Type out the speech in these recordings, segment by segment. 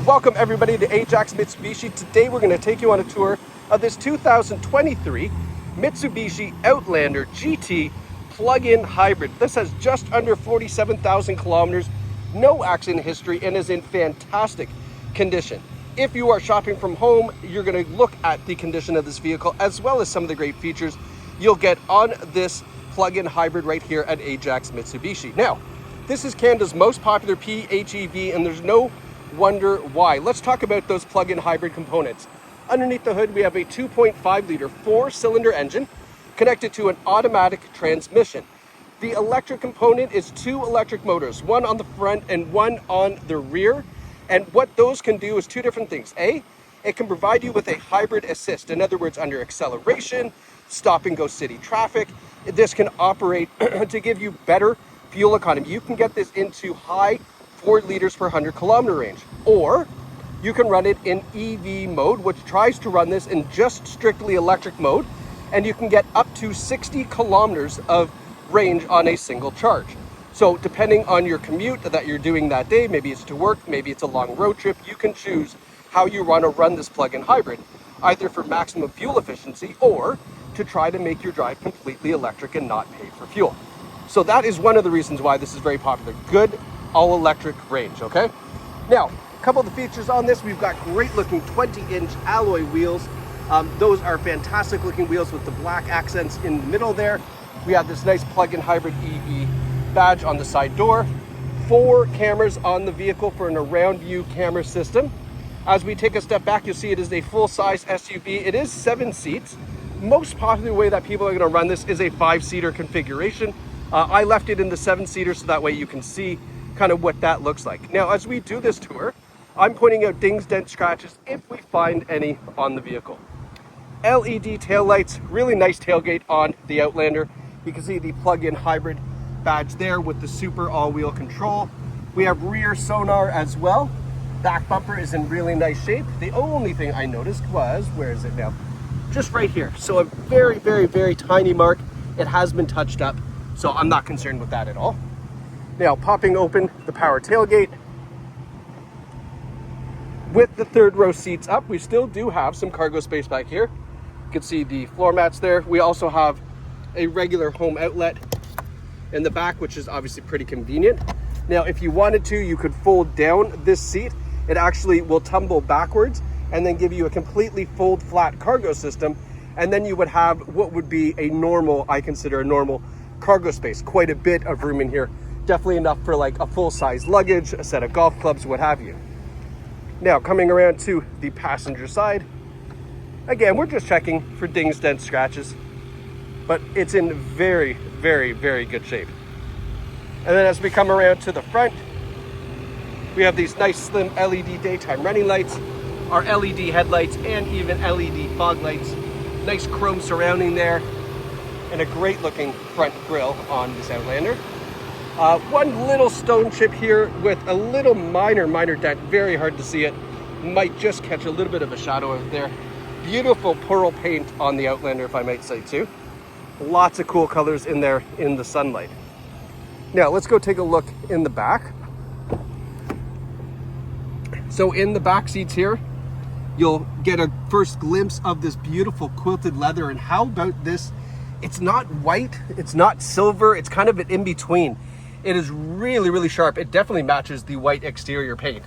Welcome everybody to Ajax Mitsubishi. Today we're going to take you on a tour of this 2023 Mitsubishi Outlander GT plug-in hybrid. This has just under 47,000 kilometers, no accident history, and is in fantastic condition. If you are shopping from home, you're going to look at the condition of this vehicle as well as some of the great features you'll get on this plug-in hybrid right here at Ajax Mitsubishi. Now, this is Canada's most popular PHEV, and there's no wonder why. Let's talk about those plug-in hybrid components. Underneath the hood, we have a 2.5 liter four-cylinder engine connected to an automatic transmission. The electric component is two electric motors, one on the front and one on the rear. And what those can do is two different things. A, it can provide you with a hybrid assist. In other words, under acceleration, stop and go city traffic, this can operate to give you better fuel economy. You can get this into high 4 liters per 100 kilometer range, or you can run it in EV mode, which tries to run this in just strictly electric mode, and you can get up to 60 kilometers of range on a single charge. So depending on your commute that you're doing that day, maybe it's to work, maybe it's a long road trip, you can choose how you want to run this plug-in hybrid, either for maximum fuel efficiency or to try to make your drive completely electric and not pay for fuel. So that is one of the reasons why this is very popular. Good all-electric range, okay? Now, a couple of the features on this, we've got great looking 20-inch alloy wheels. Those are fantastic looking wheels with the black accents in the middle there. We have this nice plug-in hybrid EV badge on the side door. 4 cameras on the vehicle for an around view camera system. As we take a step back, you'll see it is a full-size SUV. It is 7 seats. Most popular way that people are going to run this is a 5-seater configuration. I left it in the 7-seater so that way you can see kind of what that looks like. Now, as we do this tour, I'm pointing out dings, dents, scratches if we find any on the vehicle. LED taillights, really nice tailgate on the Outlander. You can see the plug-in hybrid badge there with the super all-wheel control. We have rear sonar as well. Back bumper is in really nice shape. The only thing I noticed was, where is it now? Just right here. So a very, very, very tiny mark. It has been touched up, so I'm not concerned with that at all. Now, popping open the power tailgate. With the third row seats up, we still do have some cargo space back here. You can see the floor mats there. We also have a regular home outlet in the back, which is obviously pretty convenient. Now, if you wanted to, you could fold down this seat. It actually will tumble backwards and then give you a completely fold flat cargo system. And then you would have what would be a normal, I consider a normal cargo space. Quite a bit of room in here. Definitely enough for like a full-size luggage, a set of golf clubs, what have you. Now, coming around to the passenger side. Again, we're just checking for dings, dents, scratches, but it's in very, very, very good shape. And then as we come around to the front, we have these nice slim LED daytime running lights, our LED headlights, and even LED fog lights. Nice chrome surrounding there, and a great looking front grille on this Outlander. One little stone chip here with a little minor dent, very hard to see it. Might just catch a little bit of a shadow out there. Beautiful pearl paint on the Outlander, if I might say too. Lots of cool colors in there in the sunlight. Now let's go take a look in the back. So in the back seats here, you'll get a first glimpse of this beautiful quilted leather. And how about this? It's not white, it's not silver, it's kind of an in-between. It is really, really sharp. It definitely matches the white exterior paint.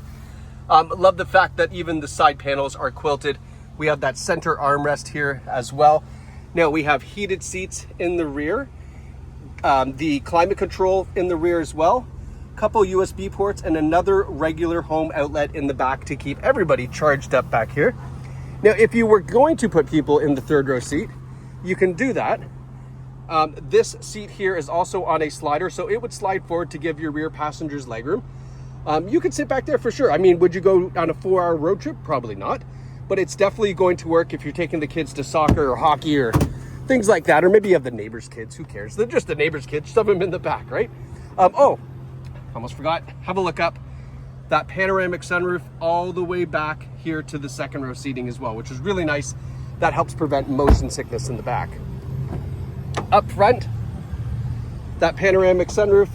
Love the fact that even the side panels are quilted. We have that center armrest here as well. Now we have heated seats in the rear, the climate control in the rear as well, couple USB ports, and another regular home outlet in the back to keep everybody charged up back here. Now, if you were going to put people in the third row seat, you can do that. This seat here is also on a slider, so it would slide forward to give your rear passengers legroom. You could sit back there for sure. I mean, would you go on a 4-hour road trip? Probably not, but it's definitely going to work if you're taking the kids to soccer or hockey or things like that, or maybe you have the neighbor's kids, who cares? They're just the neighbor's kids, shove them in the back, right? Oh, almost forgot, have a look up. That panoramic sunroof all the way back here to the second row seating as well, which is really nice. That helps prevent motion sickness in the back. Up front, that panoramic sunroof.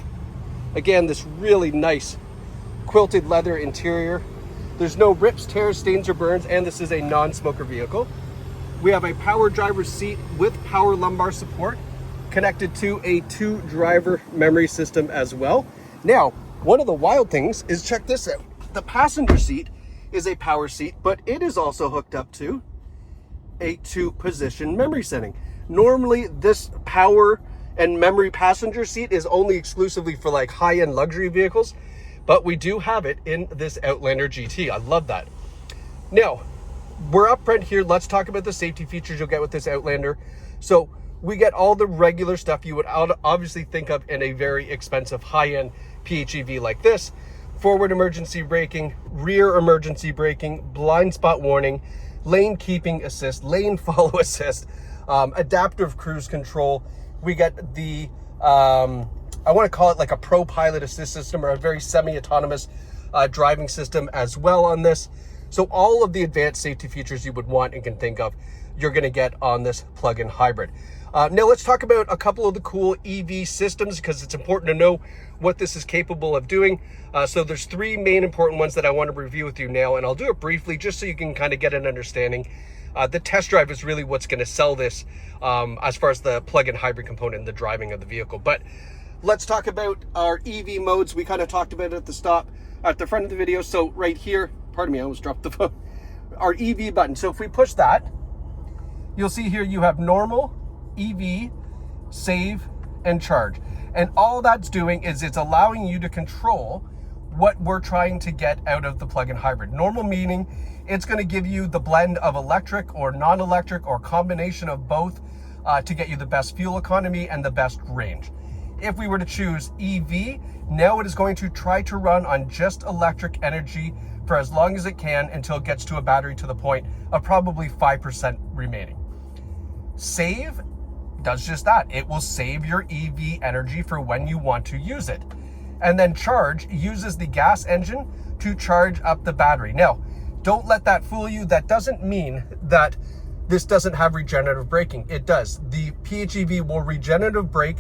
Again, this really nice quilted leather interior. There's no rips, tears, stains, or burns, and this is a non-smoker vehicle. We have a power driver's seat with power lumbar support connected to a 2-driver memory system as well. Now, one of the wild things is, check this out. The passenger seat is a power seat, but it is also hooked up to a 2-position memory setting. Normally, this power and memory passenger seat is only exclusively for like high-end luxury vehicles, but we do have it in this Outlander GT. I love that. Now, we're up front here. Let's talk about the safety features you'll get with this Outlander. So we get all the regular stuff you would obviously think of in a very expensive high-end PHEV like this. Forward emergency braking, rear emergency braking, blind spot warning, lane keeping assist, lane follow assist, adaptive cruise control. We get the, I want to call it like a pro pilot assist system, or a very semi-autonomous driving system as well on this. So all of the advanced safety features you would want and can think of, you're going to get on this plug-in hybrid. Now let's talk about a couple of the cool EV systems, because it's important to know what this is capable of doing. So there's 3 main important ones that I want to review with you now, and I'll do it briefly just so you can kind of get an understanding. The test drive is really what's going to sell this as far as the plug-in hybrid component and the driving of the vehicle. But let's talk about our EV modes. We kind of talked about it at the front of the video. So right here, pardon me, I almost dropped the phone. Our EV button. So if we push that, you'll see here you have normal, EV, save, and charge. And all that's doing is it's allowing you to control what we're trying to get out of the plug-in hybrid. Normal meaning it's going to give you the blend of electric or non-electric or combination of both to get you the best fuel economy and the best range. If we were to choose EV, now it is going to try to run on just electric energy for as long as it can until it gets to a battery to the point of probably 5% remaining. Save does just that. It will save your EV energy for when you want to use it. And then charge uses the gas engine to charge up the battery. Now, don't let that fool you. That doesn't mean that this doesn't have regenerative braking. It does. The PHEV will regenerative brake.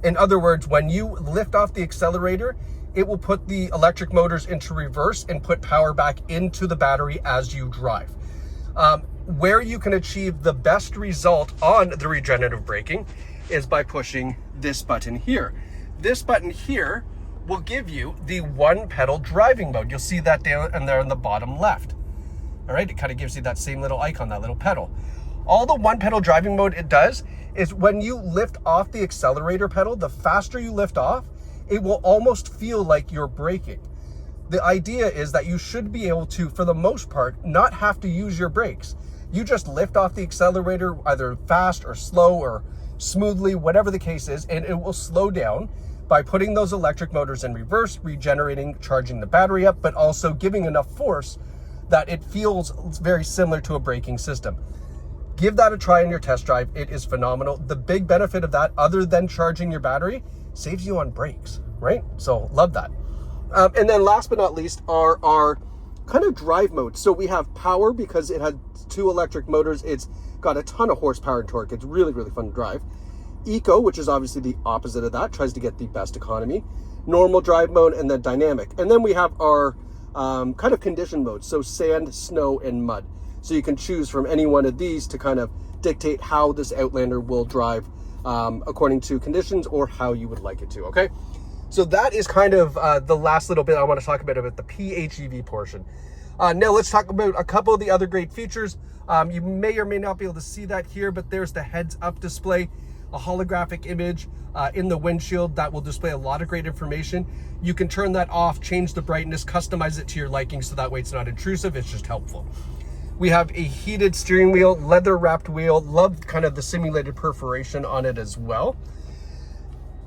In other words, when you lift off the accelerator, it will put the electric motors into reverse and put power back into the battery as you drive. Where you can achieve the best result on the regenerative braking is by pushing this button here. This button here will give you the 1-pedal driving mode. You'll see that down and there in the bottom left. All right, it kind of gives you that same little icon, that little pedal. All the 1-pedal driving mode it does is when you lift off the accelerator pedal, the faster you lift off, it will almost feel like you're braking. The idea is that you should be able to, for the most part, not have to use your brakes. You just lift off the accelerator either fast or slow or smoothly, whatever the case is, and it will slow down by putting those electric motors in reverse, regenerating, charging the battery up, but also giving enough force that it feels very similar to a braking system. Give that a try in your test drive. It is phenomenal. The big benefit of that, other than charging your battery, saves you on brakes, right? So love that. And then last but not least are our kind of drive modes. So we have power because it had 2 electric motors. It's got a ton of horsepower and torque. It's really, really fun to drive. Eco, which is obviously the opposite of that, tries to get the best economy. Normal drive mode, and then dynamic. And then we have our kind of condition modes. So sand, snow, and mud. So you can choose from any one of these to kind of dictate how this Outlander will drive according to conditions or how you would like it to, okay? So that is kind of the last little bit I want to talk about the PHEV portion. Now let's talk about a couple of the other great features. You may or may not be able to see that here, but there's the heads-up display, a holographic image in the windshield that will display a lot of great information. You can turn that off, change the brightness, customize it to your liking, so that way it's not intrusive, it's just helpful. We have a heated steering wheel, leather-wrapped wheel. Love kind of the simulated perforation on it as well.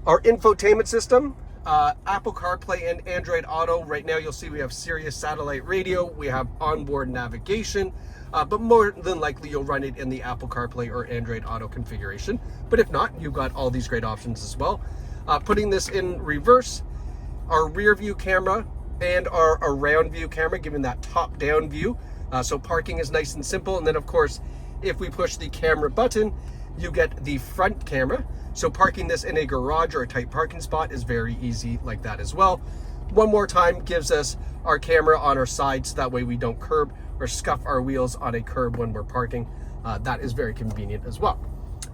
Our infotainment system, Apple CarPlay and Android Auto. Right now you'll see we have Sirius satellite radio, we have onboard navigation, but more than likely you'll run it in the Apple CarPlay or Android Auto configuration. But if not, you've got all these great options as well. Putting this in reverse, our rear view camera and our around view camera, giving that top down view. So parking is nice and simple. And then of course, if we push the camera button, you get the front camera. So parking this in a garage or a tight parking spot is very easy like that as well. one more time gives us our camera on our side, so that way we don't curb or scuff our wheels on a curb when we're parking. That is very convenient as well.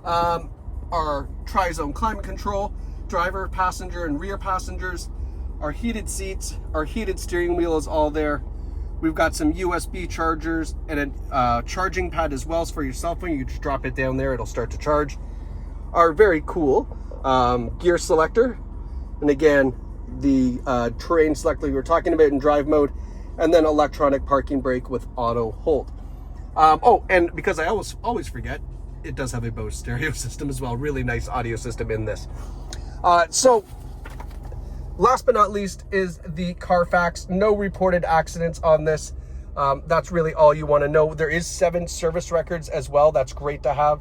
Our tri-zone climate control, driver, passenger, and rear passengers, our heated seats, our heated steering wheel is all there. We've got some USB chargers and a charging pad as well for your cell phone. You just drop it down there, it'll start to charge. Our very cool gear selector, and again, the terrain selector we were talking about in drive mode, and then electronic parking brake with auto hold. Oh, and because I always forget, it does have a Bose stereo system as well. Really nice audio system in this. So last but not least is the Carfax. No reported accidents on this. That's really all you want to know. There is 7 service records as well. That's great to have.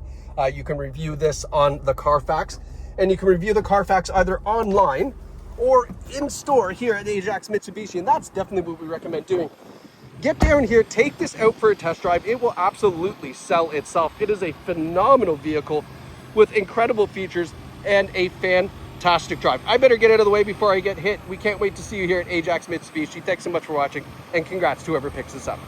You can review this on the Carfax, and you can review the Carfax either online or in store here at Ajax Mitsubishi, and that's definitely what we recommend doing. Get down here, take this out for a test drive. It will absolutely sell itself. It is a phenomenal vehicle with incredible features and a fantastic drive. I better get out of the way before I get hit. We can't wait to see you here at Ajax Mitsubishi. Thanks so much for watching, and congrats to whoever picks this up.